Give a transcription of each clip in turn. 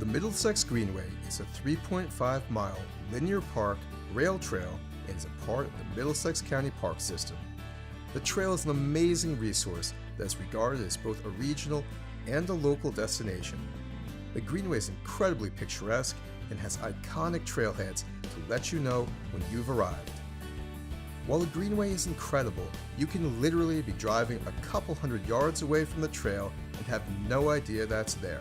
The Middlesex Greenway is a 3.5-mile linear park rail trail and is a part of the Middlesex County Park System. The trail is an amazing resource that is regarded as both a regional and a local destination. The Greenway is incredibly picturesque and has iconic trailheads to let you know when you've arrived. While the Greenway is incredible, you can literally be driving a couple hundred yards away from the trail and have no idea that's there.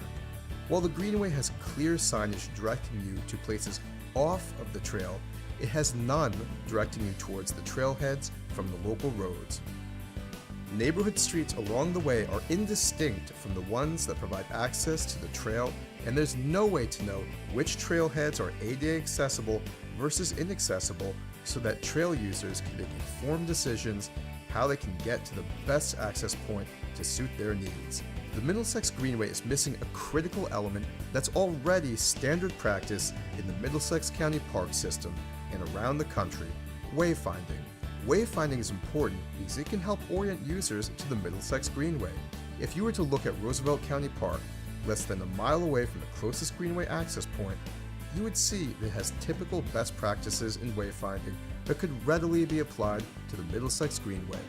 While the Greenway has clear signage directing you to places off of the trail, it has none directing you towards the trailheads from the local roads. Neighborhood streets along the way are indistinct from the ones that provide access to the trail, and there's no way to know which trailheads are ADA accessible versus inaccessible, so that trail users can make informed decisions how they can get to the best access point to suit their needs. The Middlesex Greenway is missing a critical element that's already standard practice in the Middlesex County Park System and around the country: wayfinding. Wayfinding is important because it can help orient users to the Middlesex Greenway. If you were to look at Roosevelt County Park, less than a mile away from the closest Greenway access point, you would see that it has typical best practices in wayfinding that could readily be applied to the Middlesex Greenway.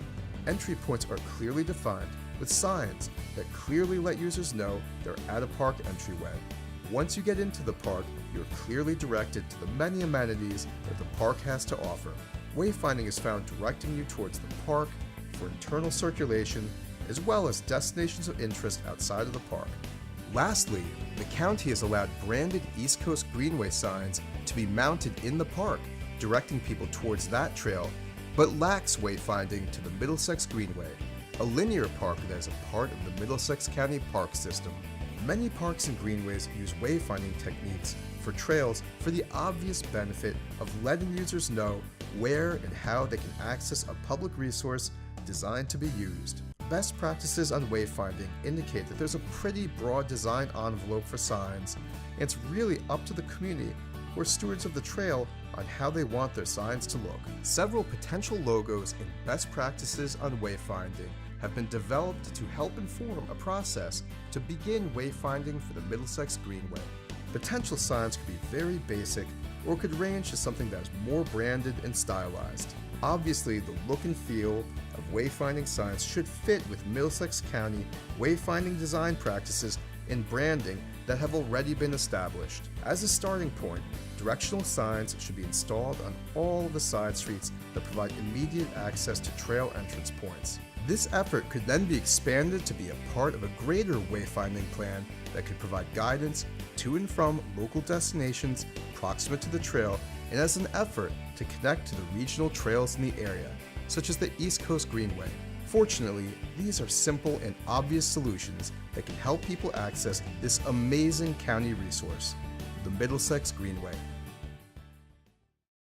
Entry points are clearly defined with signs that clearly let users know they're at a park entryway. Once you get into the park, you're clearly directed to the many amenities that the park has to offer. Wayfinding is found directing you towards the park for internal circulation, as well as destinations of interest outside of the park. Lastly, the county has allowed branded East Coast Greenway signs to be mounted in the park, directing people towards that trail, but lacks wayfinding to the Middlesex Greenway, a linear park that is a part of the Middlesex County Park System. Many parks and greenways use wayfinding techniques for trails for the obvious benefit of letting users know where and how they can access a public resource designed to be used. Best practices on wayfinding indicate that there's a pretty broad design envelope for signs, and it's really up to the community who are stewards of the trail on how they want their signs to look. Several potential logos and best practices on wayfinding have been developed to help inform a process to begin wayfinding for the Middlesex Greenway. Potential signs could be very basic or could range to something that is more branded and stylized. Obviously, the look and feel of wayfinding signs should fit with Middlesex County wayfinding design practices and branding that have already been established. As a starting point, directional signs should be installed on all of the side streets that provide immediate access to trail entrance points. This effort could then be expanded to be a part of a greater wayfinding plan that could provide guidance to and from local destinations proximate to the trail, and as an effort to connect to the regional trails in the area, such as the East Coast Greenway. Fortunately, these are simple and obvious solutions that can help people access this amazing county resource, the Middlesex Greenway.